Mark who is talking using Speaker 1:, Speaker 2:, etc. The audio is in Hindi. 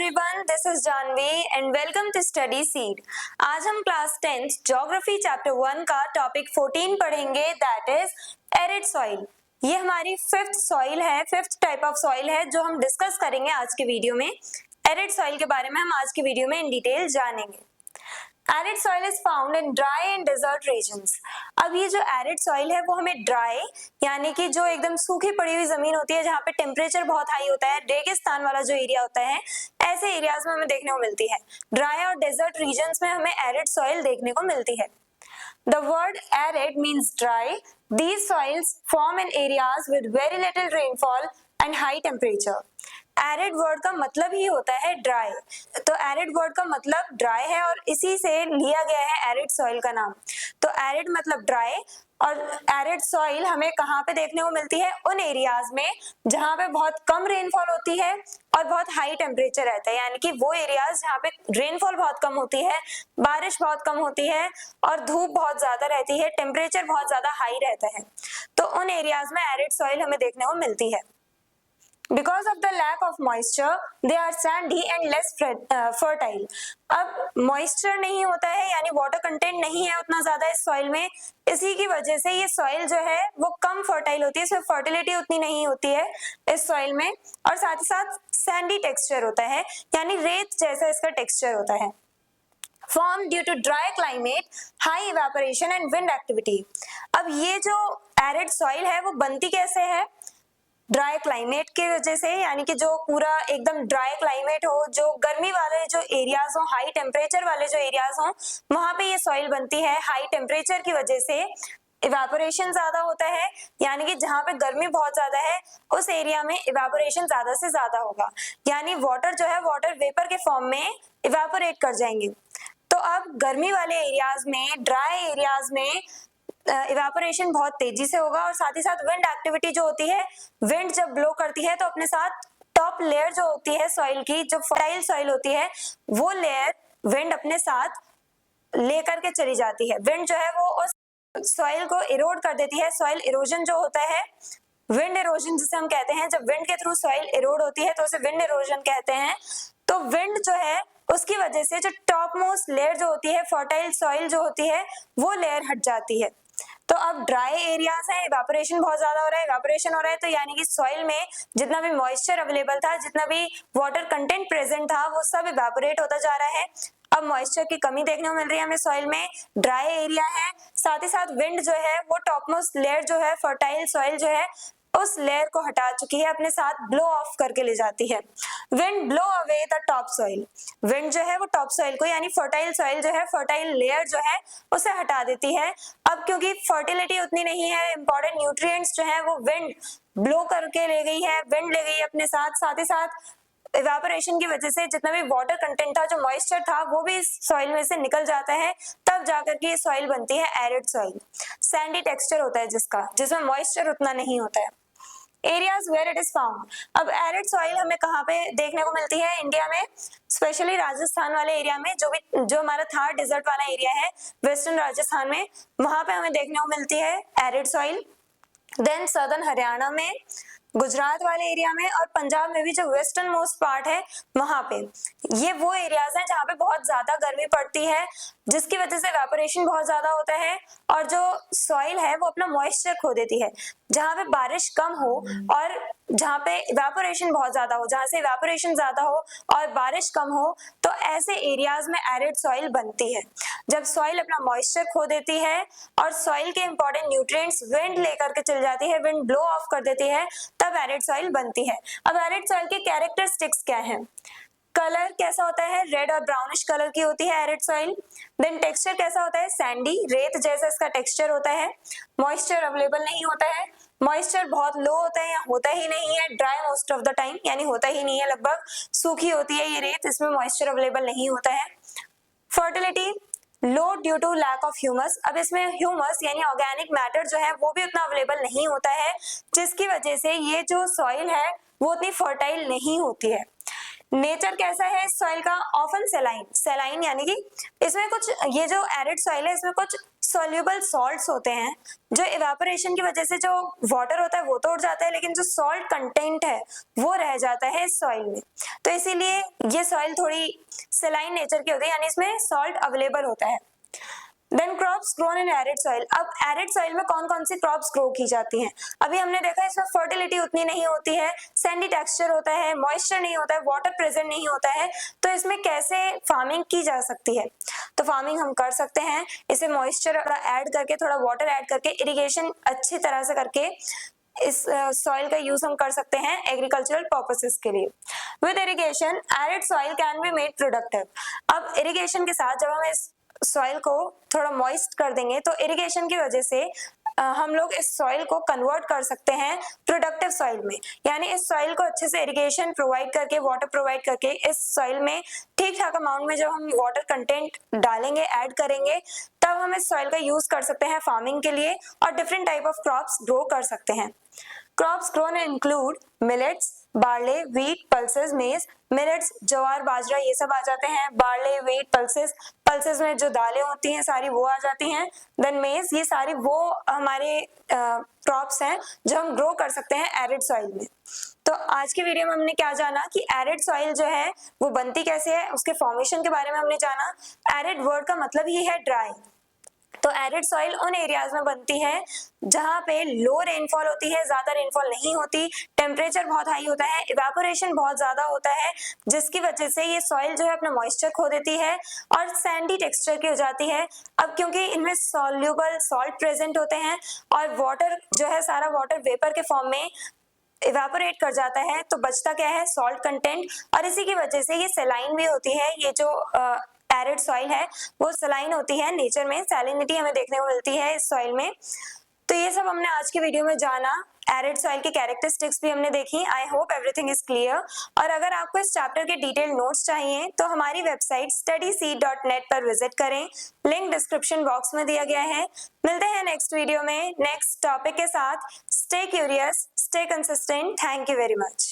Speaker 1: everyone, this is Janvi and welcome to Study Seed. आज हम क्लास 10th ज्योग्राफी चैप्टर 1 का टॉपिक 14 पढ़ेंगे, दैट इज एरिड सॉइल। ये हमारी फिफ्थ सॉइल है, फिफ्थ टाइप ऑफ सॉइल है जो हम डिस्कस करेंगे आज के वीडियो में। एरिड सॉइल के बारे में हम आज के वीडियो में इन डिटेल जानेंगे। Arid soil is found in dry and desert regions. अब ये जो एरिड सॉइल है वो हमें ड्राई यानी कि जो एकदम सूखी पड़ी हुई जमीन होती है जहाँ पे टेम्परेचर बहुत हाई होता है, रेगिस्तान वाला जो एरिया होता है, ऐसे एरियाज में हमें देखने को मिलती है। ड्राई और डेजर्ट रीजन्स में हमें एरिड सॉइल देखने को मिलती है। The word arid means dry. These soils form in areas with very little rainfall and high temperature. Arid word का मतलब ही होता है ड्राई, तो एरिड वर्ड का मतलब ड्राई है और इसी से लिया गया है एरिड सॉइल का नाम। तो एरिड मतलब ड्राई और एरिड सॉइल हमें कहाँ पे देखने को मिलती है? उन एरियाज में जहाँ पे बहुत कम रेनफॉल होती है और बहुत हाई टेम्परेचर रहता है, यानी कि वो एरियाज जहाँ पे रेनफॉल बहुत कम होती है, बारिश बहुत कम होती है और धूप बहुत ज्यादा रहती है, टेम्परेचर बहुत ज्यादा हाई रहता है, तो उन एरियाज में एरिड सॉइल हमें देखने को मिलती है। Because of the lack of moisture, they are sandy and less fertile. अब moisture नहीं होता है यानी water content नहीं है उतना ज्यादा इस soil में, इसी की वजह से ये soil जो है वो कम fertile होती है, इसमें fertility उतनी नहीं होती है इस soil में, और साथ ही साथ sandy texture होता है यानी रेत जैसा इसका texture होता है। Formed due to dry climate, high evaporation and wind activity. अब ये जो arid soil है वो बनती कैसे है? ड्राई क्लाइमेट के वजह से, यानी कि जो पूरा एकदम ड्राई क्लाइमेट हो, जो गर्मी वाले जो एरियाज हो, हाई टेम्परेचर वाले जो एरियाज हो, वहां पे ये सॉइल बनती है। हाई टेम्परेचर की वजह से इवेपोरेशन ज्यादा होता है, यानी कि जहाँ पे गर्मी बहुत ज्यादा है उस एरिया में इवेपोरेशन ज्यादा से ज्यादा होगा, यानी वाटर जो है वाटर वेपर के फॉर्म में इवेपोरेट कर जाएंगे। तो अब गर्मी वाले एरियाज में, ड्राई एरियाज में इवेपोरेशन बहुत तेजी से होगा और साथ ही साथ विंड एक्टिविटी जो होती है, विंड जब ब्लो करती है तो अपने साथ टॉप लेयर जो होती है सॉइल की, जो फर्टाइल सॉइल होती है, वो लेयर विंड अपने साथ लेकर के चली जाती है। विंड जो है वो उस सॉइल को इरोड कर देती है। सॉइल इरोजन जो होता है, विंड इरोजन जिसे हम कहते हैं, जब विंड के थ्रू सॉइल इरोड होती है तो उसे विंड इरोजन कहते हैं। तो विंड जो है उसकी वजह से जो टॉप मोस्ट लेयर जो होती है, फर्टाइल सॉइल जो होती है, वो लेयर हट जाती है। तो अब ड्राई एरियाज है, इवेपोरेशन बहुत ज्यादा हो रहा है, इवेपोरेशन हो रहा है, तो यानी कि सॉइल में जितना भी मॉइस्चर अवेलेबल था, जितना भी वाटर कंटेंट प्रेजेंट था, वो सब इवेपोरेट होता जा रहा है। अब मॉइस्चर की कमी देखने को मिल रही है हमें सॉइल में, ड्राई एरिया है, साथ ही साथ विंड जो है वो टॉप मोस्ट लेयर जो है, फर्टाइल सॉइल जो है, उस लेयर को हटा चुकी है, अपने साथ ब्लो ऑफ करके ले जाती है। Wind blow away the top soil. Wind जो है वो टॉप सॉइल को, यानी फर्टाइल सॉइल जो है, फर्टाइल लेयर जो है उसे हटा देती है। अब क्योंकि फर्टिलिटी उतनी नहीं है, इंपॉर्टेंट न्यूट्रिएंट्स जो है वो विंड ब्लो करके ले गई है, विंड ले गई अपने साथ, साथ ही साथ इवेपोरेशन की वजह से जितना भी वाटर कंटेंट था, जो मॉइस्चर था, वो भी इस सॉइल में से निकल जाता है, तब जाकर के ये सॉइल बनती है एरिड सॉइल। सैंडी टेक्सचर होता है जिसका, जिसमें मॉइस्चर उतना नहीं होता है। Areas where it is found. अब एरिड सॉइल हमें कहाँ पे देखने को मिलती है इंडिया में? स्पेशली राजस्थान वाले एरिया में, जो हमारा थार डिजर्ट वाला एरिया है वेस्टर्न राजस्थान में, वहां पे हमें देखने को मिलती है arid soil. Then southern Haryana में, गुजरात वाले एरिया में और पंजाब में भी जो वेस्टर्न मोस्ट पार्ट है वहां पे, ये वो एरियाज हैं जहाँ पे बहुत ज्यादा गर्मी पड़ती है, जिसकी वजह से इवेपोरेशन बहुत ज्यादा होता है और जो सॉइल है वो अपना मॉइस्चर खो देती है। जहाँ पे बारिश कम हो और जहाँ पे इवेपोरेशन बहुत ज्यादा हो, जहाँ से इवेपोरेशन ज्यादा हो और बारिश कम हो, तो ऐसे एरियाज में एरिड सॉइल बनती है। जब सॉइल अपना मॉइस्चर खो देती है और सॉइल के इंपॉर्टेंट न्यूट्रिएंट्स विंड लेकर के चल जाती है, विंड ब्लो ऑफ कर देती है, तब एरिड सॉइल बनती है। अब एरिड सॉइल के कैरेक्टरिस्टिक्स क्या हैं? कलर कैसा होता है? रेड और ब्राउनिश कलर की होती है एरिड सॉइल। देन टेक्सचर कैसा होता है? सैंडी, रेत जैसा इसका टेक्सचर होता है। मॉइस्चर अवेलेबल नहीं होता है, मॉइस्चर बहुत लो होता है या होता ही नहीं है, dry most of the time, यानी होता ही नहीं है, लगभग सूखी होती है ये रेत, इसमें मॉइस्चर अवेलेबल नहीं होता है। Fertility low due to lack of humus. अब इसमें ह्यूमस यानी ऑर्गेनिक मैटर जो है वो भी उतना अवेलेबल नहीं होता है, जिसकी वजह से ये जो सॉइल है वो उतनी फर्टाइल नहीं होती है। नेचर कैसा है इस सॉइल का? ऑफन सेलाइन, सेलाइन यानी कि इसमें कुछ, ये जो एरिड सॉइल है इसमें कुछ सॉल्युबल सॉल्ट्स होते हैं, जो इवेपोरेशन की वजह से जो वाटर होता है वो तो उड़ जाता है, लेकिन जो सॉल्ट कंटेंट है वो रह जाता है इस सॉइल में। तो इसीलिए ये सॉइल थोड़ी सेलाइन नेचर की होती है, यानी इसमें सॉल्ट अवेलेबल होता है। Then crops grown in arid soil. अब एरिड सॉइल में कौन कौन सी क्रॉप्स ग्रो की जाती हैं? अभी हमने देखा इसमें फर्टिलिटी उतनी नहीं होती है, सैंडी टेक्सचर होता है, मॉइस्चर नहीं होता है, वाटर प्रेजेंट नहीं होता है, तो इसमें कैसे फार्मिंग की जा सकती है? तो फार्मिंग हम कर सकते हैं, इसे मॉइस्चर ऐड करके, थोड़ा वाटर ऐड करके, इरिगेशन अच्छी तरह से करके इस सॉइल का यूज हम कर सकते हैं एग्रीकल्चरल पर्पसेस के लिए। With irrigation arid soil can be made productive. अब इरिगेशन के साथ जब हम इस सॉइल को थोड़ा मॉइस्ट कर देंगे तो इरिगेशन की वजह से हम लोग इस सॉइल को कन्वर्ट कर सकते हैं प्रोडक्टिव सॉइल में। यानी इस सॉइल को अच्छे से इरिगेशन प्रोवाइड करके, वाटर प्रोवाइड करके, इस सॉइल में ठीक ठाक अमाउंट में जब हम वाटर कंटेंट डालेंगे, ऐड करेंगे, तब हम इस सॉइल का यूज कर सकते हैं फार्मिंग के लिए और different type of crops grow कर सकते हैं। Crops grown include millets, barley, wheat, pulses, मेज। मिलेट्स ज्वार बाजरा ये सब आ जाते हैं, बार्ले, व्हीट, पल्सेस, पल्सेस में जो दालें होती हैं सारी वो आ जाती हैं। देन मेज, ये सारी वो हमारे क्रॉप्स हैं जो हम ग्रो कर सकते हैं एरिड सॉइल में। तो आज की वीडियो में हमने क्या जाना कि एरिड सॉइल जो है वो बनती कैसे है, उसके फॉर्मेशन के बारे में हमने जाना। एरिड वर्ड का मतलब ही है ड्राई। तो एरिड सॉइल उन एरियाज में बनती है जहां पे लो रेनफॉल होती है, ज्यादा रेनफॉल नहीं होती, टेम्परेचर बहुत हाई होता है, इवेपोरेशन बहुत ज्यादा होता है, जिसकी वजह से ये सॉइल जो है अपना मॉइस्चर खो देती है और सैंडी टेक्सचर की हो जाती है। अब क्योंकि इनमें सॉल्युबल सॉल्ट प्रेजेंट होते हैं और वाटर जो है सारा वाटर वेपर के फॉर्म में इवेपोरेट कर जाता है, तो बचता क्या है? Salt content. और इसी की वजह से ये सेलाइन भी होती है। ये जो एरिड सॉइल है वो सलाइन होती है, नेचर में सैलिनिटी हमें देखने को मिलती है इस सॉइल में। तो ये सब हमने आज की वीडियो में जाना। एरिड सॉइल की कैरेक्टरिस्टिक्स भी हमने देखी। I hope everything is clear. और अगर आपको इस चैप्टर के डिटेल नोट्स चाहिए तो हमारी वेबसाइट studyseed.net पर विजिट करें, लिंक डिस्क्रिप्शन बॉक्स में दिया गया है। मिलते हैं नेक्स्ट वीडियो में नेक्स्ट टॉपिक के साथ। Stay curious, stay consistent. Thank you very much.